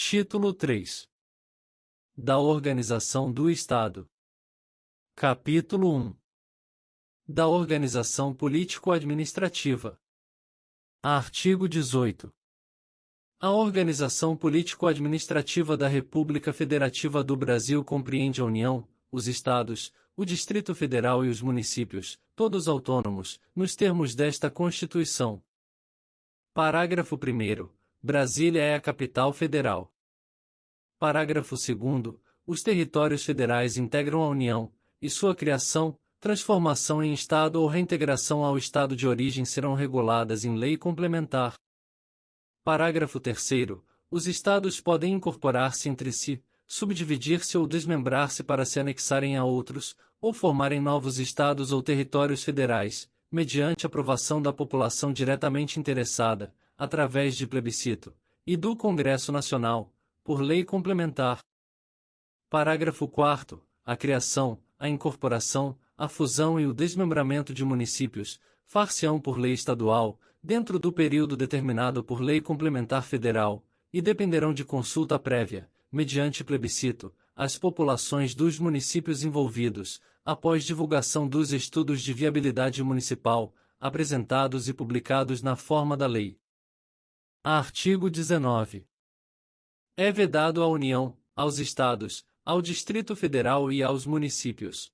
Título 3. Da Organização do Estado. Capítulo 1. Da Organização Político-Administrativa. Artigo 18. A organização político-administrativa da República Federativa do Brasil compreende a União, os Estados, o Distrito Federal e os municípios, todos autônomos, nos termos desta Constituição. Parágrafo 1º. Brasília é a capital federal. Parágrafo 2º. Os territórios federais integram a União, e sua criação, transformação em Estado ou reintegração ao Estado de origem serão reguladas em lei complementar. Parágrafo 3º. Os Estados podem incorporar-se entre si, subdividir-se ou desmembrar-se para se anexarem a outros, ou formarem novos Estados ou territórios federais, mediante aprovação da população diretamente interessada, através de plebiscito, e do Congresso Nacional, por lei complementar. Parágrafo 4º. A criação, a incorporação, a fusão e o desmembramento de municípios, far-se-ão por lei estadual, dentro do período determinado por lei complementar federal, e dependerão de consulta prévia, mediante plebiscito, às populações dos municípios envolvidos, após divulgação dos estudos de viabilidade municipal, apresentados e publicados na forma da lei. Artigo 19. É vedado à União, aos Estados, ao Distrito Federal e aos municípios.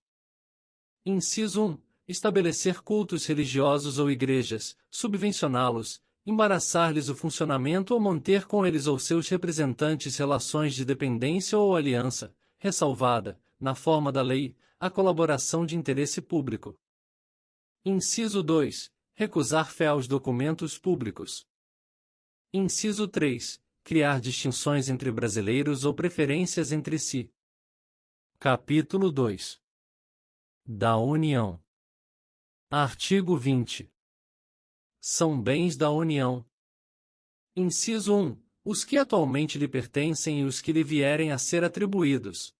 Inciso 1. Estabelecer cultos religiosos ou igrejas, subvencioná-los, embaraçar-lhes o funcionamento ou manter com eles ou seus representantes relações de dependência ou aliança, ressalvada, na forma da lei, a colaboração de interesse público. Inciso 2. Recusar fé aos documentos públicos. Inciso 3. Criar distinções entre brasileiros ou preferências entre si. Capítulo 2. Da União. Artigo 20. São bens da União. Inciso 1. Os que atualmente lhe pertencem e os que lhe vierem a ser atribuídos.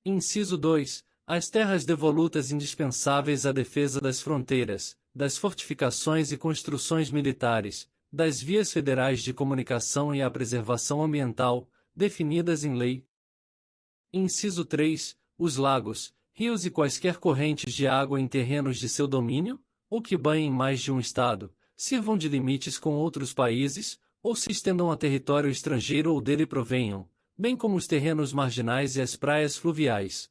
Inciso 2. As terras devolutas indispensáveis à defesa das fronteiras, das fortificações e construções militares, das vias federais de comunicação e à preservação ambiental, definidas em lei. Inciso 3. Os lagos, rios e quaisquer correntes de água em terrenos de seu domínio, ou que banhem mais de um estado, sirvam de limites com outros países, ou se estendam a território estrangeiro ou dele provenham, bem como os terrenos marginais e as praias fluviais.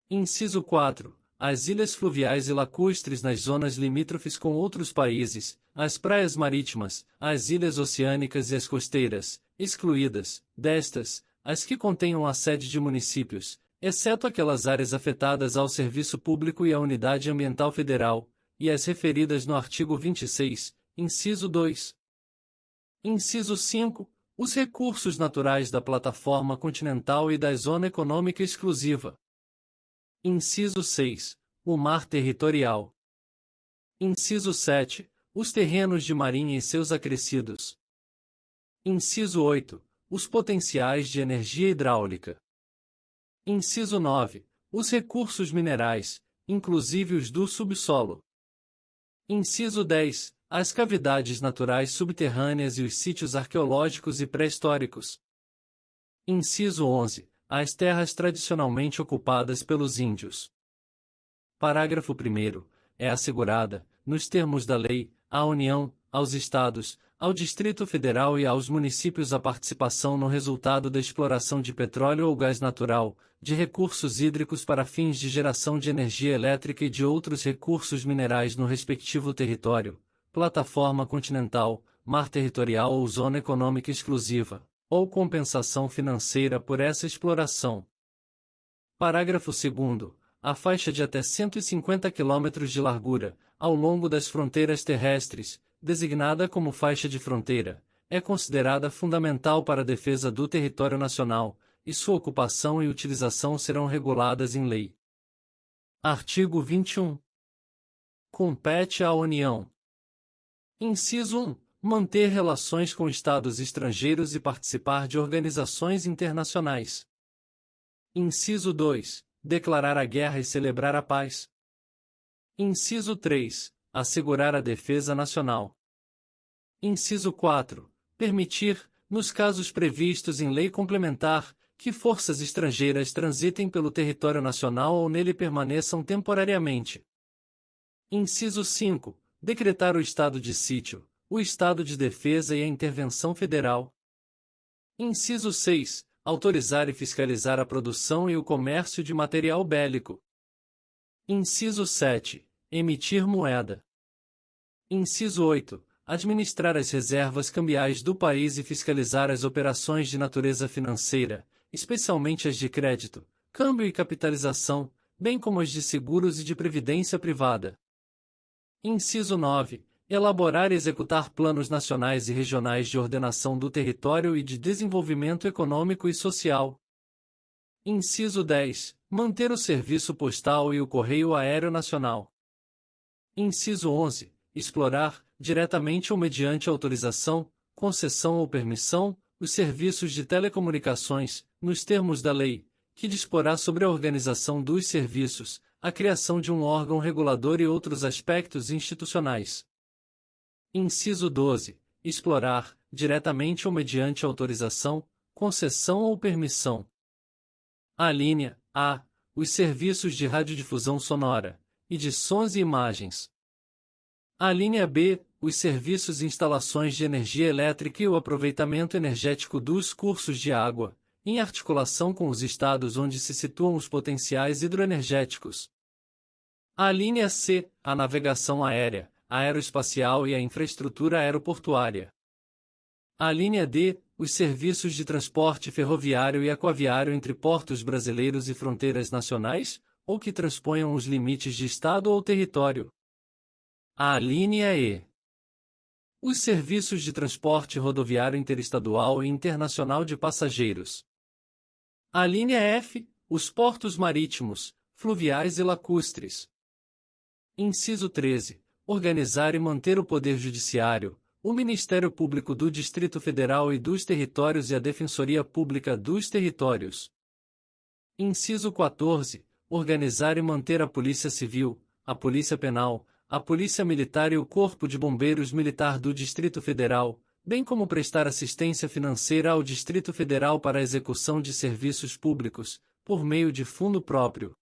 Inciso 4. As ilhas fluviais e lacustres nas zonas limítrofes com outros países, as praias marítimas, as ilhas oceânicas e as costeiras, excluídas, destas, as que contenham a sede de municípios, exceto aquelas áreas afetadas ao serviço público e à unidade ambiental federal, e as referidas no artigo 26, inciso 2. Inciso 5. Os recursos naturais da plataforma continental e da zona econômica exclusiva. Inciso 6. O mar territorial. Inciso 7. Os terrenos de marinha e seus acrescidos. Inciso 8. Os potenciais de energia hidráulica. Inciso 9. Os recursos minerais, inclusive os do subsolo. Inciso 10. As cavidades naturais subterrâneas e os sítios arqueológicos e pré-históricos. Inciso 11. As terras tradicionalmente ocupadas pelos índios. Parágrafo 1º. É assegurada, nos termos da lei, à União, aos Estados, ao Distrito Federal e aos municípios a participação no resultado da exploração de petróleo ou gás natural, de recursos hídricos para fins de geração de energia elétrica e de outros recursos minerais no respectivo território, plataforma continental, mar territorial ou zona econômica exclusiva, ou compensação financeira por essa exploração. Parágrafo 2º. A faixa de até 150 km de largura, ao longo das fronteiras terrestres, designada como faixa de fronteira, é considerada fundamental para a defesa do território nacional, e sua ocupação e utilização serão reguladas em lei. Artigo 21. Compete à União. Inciso 1. Manter relações com estados estrangeiros e participar de organizações internacionais. Inciso 2. Declarar a guerra e celebrar a paz. Inciso 3. Assegurar a defesa nacional. Inciso 4. Permitir, nos casos previstos em lei complementar, que forças estrangeiras transitem pelo território nacional ou nele permaneçam temporariamente. Inciso 5. Decretar o estado de sítio, o estado de defesa e a intervenção federal. Inciso 6. Autorizar e fiscalizar a produção e o comércio de material bélico. Inciso 7. Emitir moeda. Inciso 8. Administrar as reservas cambiais do país e fiscalizar as operações de natureza financeira, especialmente as de crédito, câmbio e capitalização, bem como as de seguros e de previdência privada. Inciso 9. Elaborar e executar planos nacionais e regionais de ordenação do território e de desenvolvimento econômico e social. Inciso 10. Manter o serviço postal e o correio aéreo nacional. Inciso 11. Explorar, diretamente ou mediante autorização, concessão ou permissão, os serviços de telecomunicações, nos termos da lei, que disporá sobre a organização dos serviços, a criação de um órgão regulador e outros aspectos institucionais. Inciso 12. Explorar, diretamente ou mediante autorização, concessão ou permissão. Alínea A. Os serviços de radiodifusão sonora, e de sons e imagens. Alínea B. Os serviços e instalações de energia elétrica e o aproveitamento energético dos cursos de água, em articulação com os estados onde se situam os potenciais hidroenergéticos. Alínea C. A navegação aérea, aeroespacial e a infraestrutura aeroportuária. Alínea D. Os serviços de transporte ferroviário e aquaviário entre portos brasileiros e fronteiras nacionais, ou que transponham os limites de estado ou território. Alínea E. Os serviços de transporte rodoviário interestadual e internacional de passageiros. Alínea F. Os portos marítimos, fluviais e lacustres. Inciso 13. Organizar e manter o Poder Judiciário, o Ministério Público do Distrito Federal e dos Territórios e a Defensoria Pública dos Territórios. Inciso 14. Organizar e manter a Polícia Civil, a Polícia Penal, a Polícia Militar e o Corpo de Bombeiros Militar do Distrito Federal, bem como prestar assistência financeira ao Distrito Federal para a execução de serviços públicos, por meio de fundo próprio.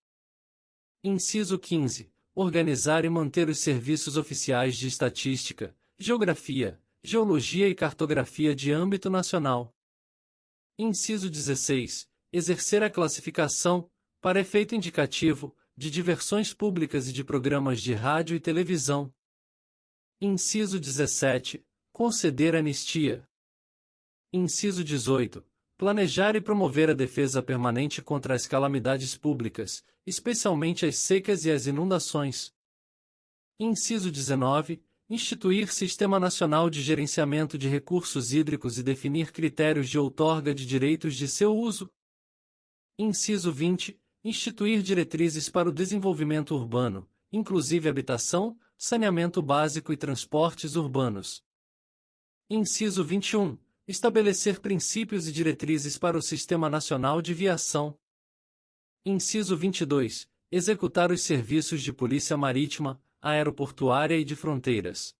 Inciso 15. Organizar e manter os serviços oficiais de estatística, geografia, geologia e cartografia de âmbito nacional. Inciso 16. Exercer a classificação, para efeito indicativo, de diversões públicas e de programas de rádio e televisão. Inciso 17. Conceder anistia. Inciso 18. Planejar e promover a defesa permanente contra as calamidades públicas, especialmente as secas e as inundações. Inciso 19. Instituir Sistema Nacional de Gerenciamento de Recursos Hídricos e definir critérios de outorga de direitos de seu uso. Inciso 20. Instituir diretrizes para o desenvolvimento urbano, inclusive habitação, saneamento básico e transportes urbanos. Inciso 21. Estabelecer princípios e diretrizes para o Sistema Nacional de Viação. Inciso 22. Executar os serviços de polícia marítima, aeroportuária e de fronteiras.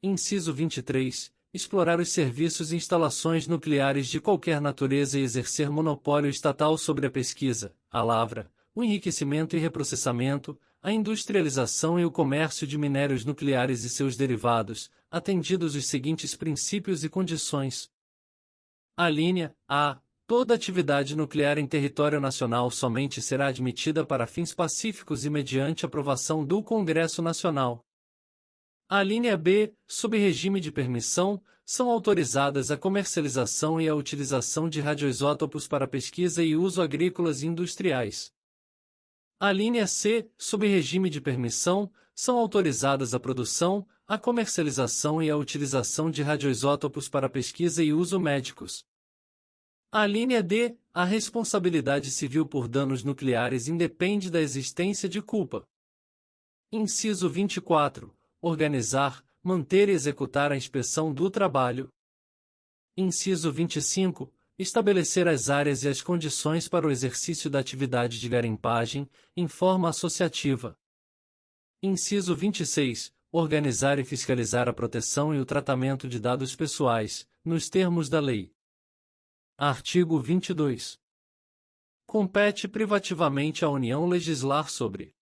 Inciso 23. Explorar os serviços e instalações nucleares de qualquer natureza e exercer monopólio estatal sobre a pesquisa, a lavra, o enriquecimento e reprocessamento, a industrialização e o comércio de minérios nucleares e seus derivados, atendidos os seguintes princípios e condições. Alínea A. Toda atividade nuclear em território nacional somente será admitida para fins pacíficos e mediante aprovação do Congresso Nacional. Alínea B. Sob regime de permissão, são autorizadas a comercialização e a utilização de radioisótopos para pesquisa e uso agrícolas e industriais. Alínea C. Sob regime de permissão, são autorizadas a produção, a comercialização e a utilização de radioisótopos para pesquisa e uso médicos. Alínea D. A responsabilidade civil por danos nucleares independe da existência de culpa. Inciso 24. Organizar, manter e executar a inspeção do trabalho. Inciso 25. Estabelecer as áreas e as condições para o exercício da atividade de garimpagem, em forma associativa. Inciso 26. organizar e fiscalizar a proteção e o tratamento de dados pessoais, nos termos da lei. Artigo 22. Compete privativamente à União legislar sobre: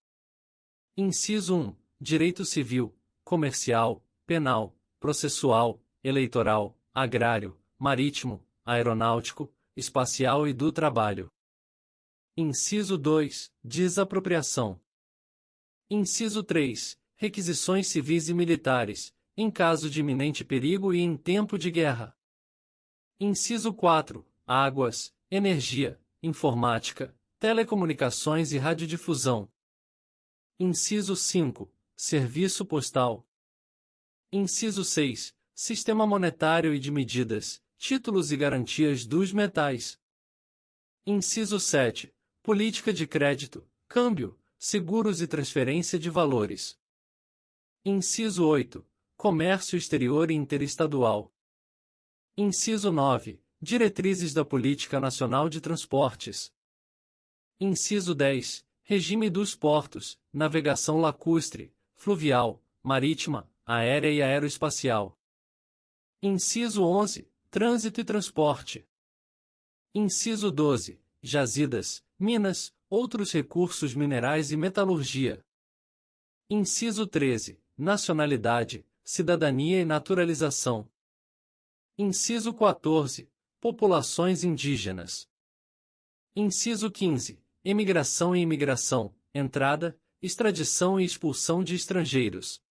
Inciso 1. Direito civil, comercial, penal, processual, eleitoral, agrário, marítimo, aeronáutico, espacial e do trabalho. Inciso 2. Desapropriação. Inciso 3. Requisições civis e militares, em caso de iminente perigo e em tempo de guerra. Inciso 4. Águas, energia, informática, telecomunicações e radiodifusão. Inciso 5. Serviço postal. Inciso 6. Sistema monetário e de medidas, títulos e garantias dos metais. Inciso 7. Política de crédito, câmbio, seguros e transferência de valores. Inciso 8. Comércio exterior e interestadual. Inciso 9. Diretrizes da Política Nacional de Transportes. Inciso 10. Regime dos portos, navegação lacustre, fluvial, marítima, aérea e aeroespacial. Inciso 11. Trânsito e transporte. Inciso 12. Jazidas, minas, outros recursos minerais e metalurgia. Inciso 13. Nacionalidade, cidadania e naturalização. Inciso 14. Populações indígenas. Inciso 15. Emigração e imigração, entrada, extradição e expulsão de estrangeiros.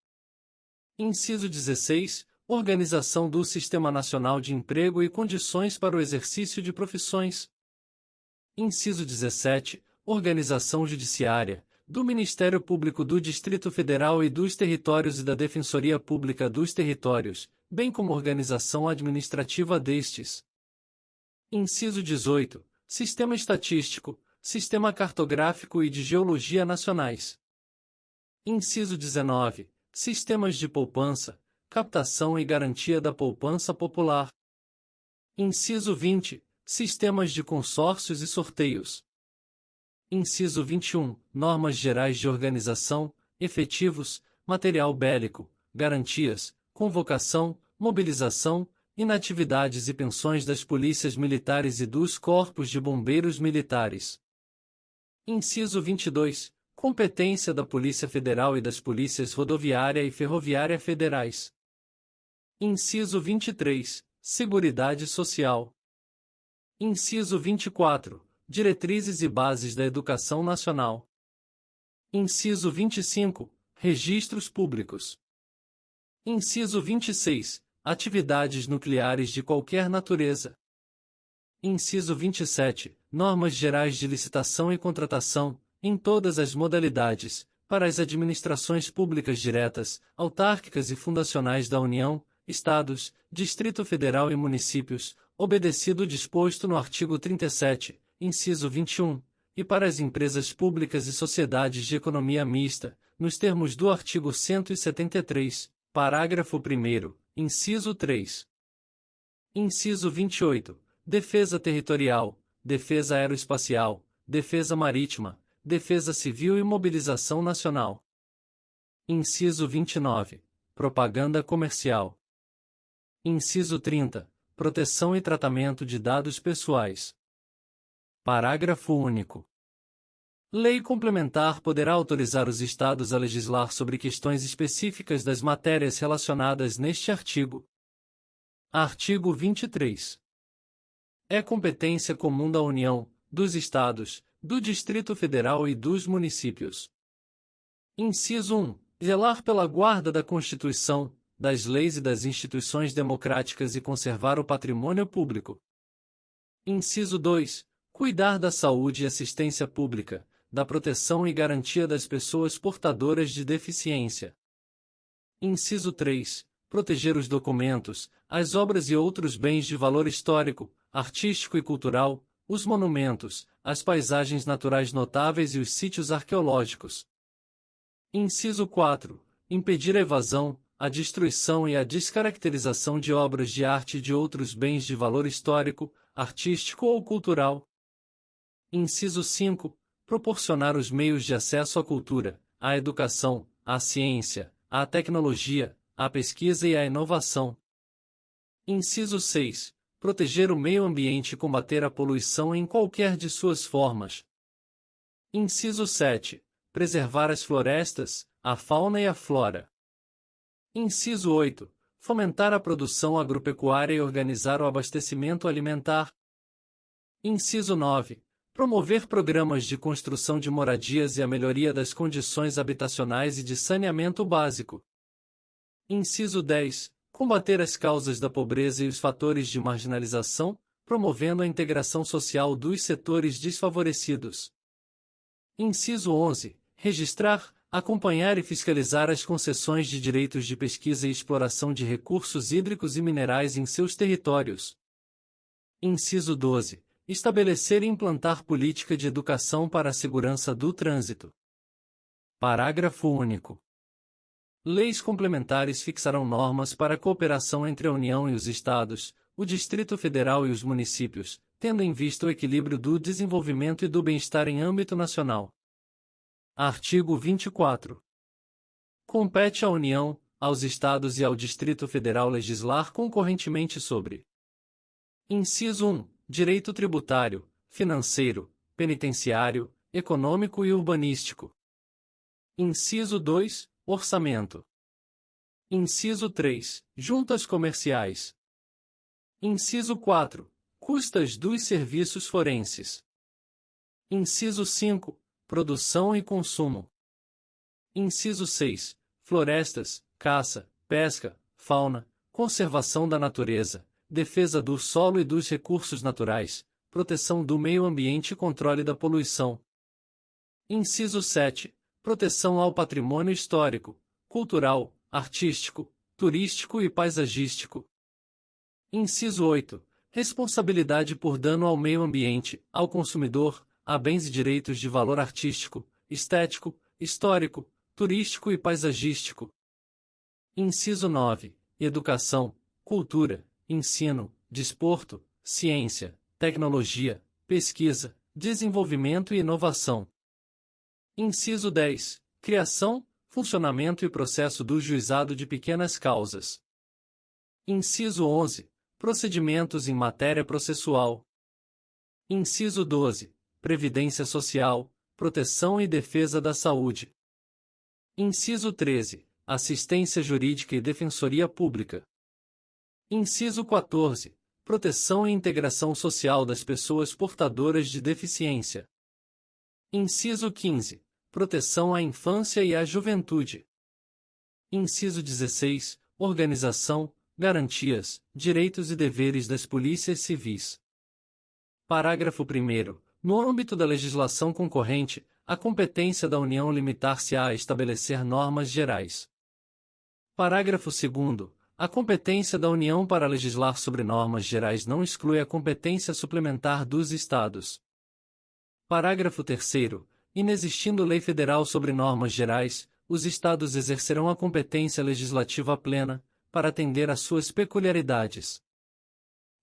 Inciso 16. Organização do Sistema Nacional de Emprego e condições para o exercício de profissões. Inciso 17. Organização judiciária, do Ministério Público do Distrito Federal e dos Territórios e da Defensoria Pública dos Territórios, bem como organização administrativa destes. Inciso 18. Sistema Estatístico, Sistema Cartográfico e de Geologia Nacionais. Inciso 19. Sistemas de poupança, captação e garantia da poupança popular. Inciso 20. Sistemas de consórcios e sorteios. Inciso 21. Normas gerais de organização, efetivos, material bélico, garantias, convocação, mobilização, inatividades e pensões das polícias militares e dos corpos de bombeiros militares. Inciso 22. Competência da Polícia Federal e das Polícias Rodoviária e Ferroviária Federais. Inciso 23. Seguridade Social. Inciso 24. Diretrizes e bases da Educação Nacional. Inciso 25. Registros públicos. Inciso 26. Atividades nucleares de qualquer natureza. Inciso 27. Normas gerais de licitação e contratação, em todas as modalidades, para as administrações públicas diretas, autárquicas e fundacionais da União, Estados, Distrito Federal e municípios, obedecido o disposto no artigo 37, inciso 21, e para as empresas públicas e sociedades de economia mista, nos termos do artigo 173, parágrafo 1º, inciso 3. Inciso 28. Defesa territorial, defesa aeroespacial, defesa marítima, defesa civil e mobilização nacional. Inciso 29. Propaganda comercial. Inciso 30. Proteção e tratamento de dados pessoais. Parágrafo único. Lei complementar poderá autorizar os Estados a legislar sobre questões específicas das matérias relacionadas neste artigo. Artigo 23. É competência comum da União, dos Estados, do Distrito Federal e dos municípios. Inciso 1. Zelar pela guarda da Constituição, das leis e das instituições democráticas e conservar o patrimônio público. Inciso 2. Cuidar da saúde e assistência pública, da proteção e garantia das pessoas portadoras de deficiência. Inciso 3. Proteger os documentos, as obras e outros bens de valor histórico, artístico e cultural, os monumentos, as paisagens naturais notáveis e os sítios arqueológicos. Inciso 4. Impedir a evasão, a destruição e a descaracterização de obras de arte e de outros bens de valor histórico, artístico ou cultural. Inciso 5. Proporcionar os meios de acesso à cultura, à educação, à ciência, à tecnologia, à pesquisa e à inovação. Inciso 6. Proteger o meio ambiente e combater a poluição em qualquer de suas formas. Inciso 7. Preservar as florestas, a fauna e a flora. Inciso 8. Fomentar a produção agropecuária e organizar o abastecimento alimentar. Inciso 9. Promover programas de construção de moradias e a melhoria das condições habitacionais e de saneamento básico. Inciso 10. Combater as causas da pobreza e os fatores de marginalização, promovendo a integração social dos setores desfavorecidos. Inciso 11. Registrar, acompanhar e fiscalizar as concessões de direitos de pesquisa e exploração de recursos hídricos e minerais em seus territórios. Inciso 12. Estabelecer e implantar política de educação para a segurança do trânsito. Parágrafo único. Leis complementares fixarão normas para a cooperação entre a União e os Estados, o Distrito Federal e os municípios, tendo em vista o equilíbrio do desenvolvimento e do bem-estar em âmbito nacional. Artigo 24. Compete à União, aos Estados e ao Distrito Federal legislar concorrentemente sobre: Inciso 1. Direito tributário, financeiro, penitenciário, econômico e urbanístico. Inciso 2. Orçamento. Inciso 3. Juntas comerciais. Inciso 4. Custas dos serviços forenses. Inciso 5. Produção e consumo. Inciso 6. Florestas, caça, pesca, fauna, conservação da natureza, defesa do solo e dos recursos naturais, proteção do meio ambiente e controle da poluição. Inciso 7. Proteção ao patrimônio histórico, cultural, artístico, turístico e paisagístico. Inciso 8. Responsabilidade por dano ao meio ambiente, ao consumidor, a bens e direitos de valor artístico, estético, histórico, turístico e paisagístico. Inciso 9. Educação, cultura, ensino, desporto, ciência, tecnologia, pesquisa, desenvolvimento e inovação. Inciso 10. Criação, funcionamento e processo do juizado de pequenas causas. Inciso 11. Procedimentos em matéria processual. Inciso 12. Previdência social, proteção e defesa da saúde. Inciso 13. Assistência jurídica e defensoria pública. Inciso 14. Proteção e integração social das pessoas portadoras de deficiência. Inciso 15. Proteção à infância e à juventude. Inciso 16. Organização, garantias, direitos e deveres das polícias civis. Parágrafo 1º. No âmbito da legislação concorrente, a competência da União limitar-se-á a estabelecer normas gerais. Parágrafo 2º. A competência da União para legislar sobre normas gerais não exclui a competência suplementar dos Estados. Parágrafo 3º. Inexistindo lei federal sobre normas gerais, os Estados exercerão a competência legislativa plena, para atender às suas peculiaridades.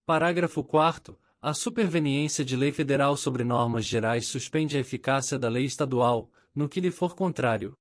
Parágrafo 4º. A superveniência de lei federal sobre normas gerais suspende a eficácia da lei estadual, no que lhe for contrário.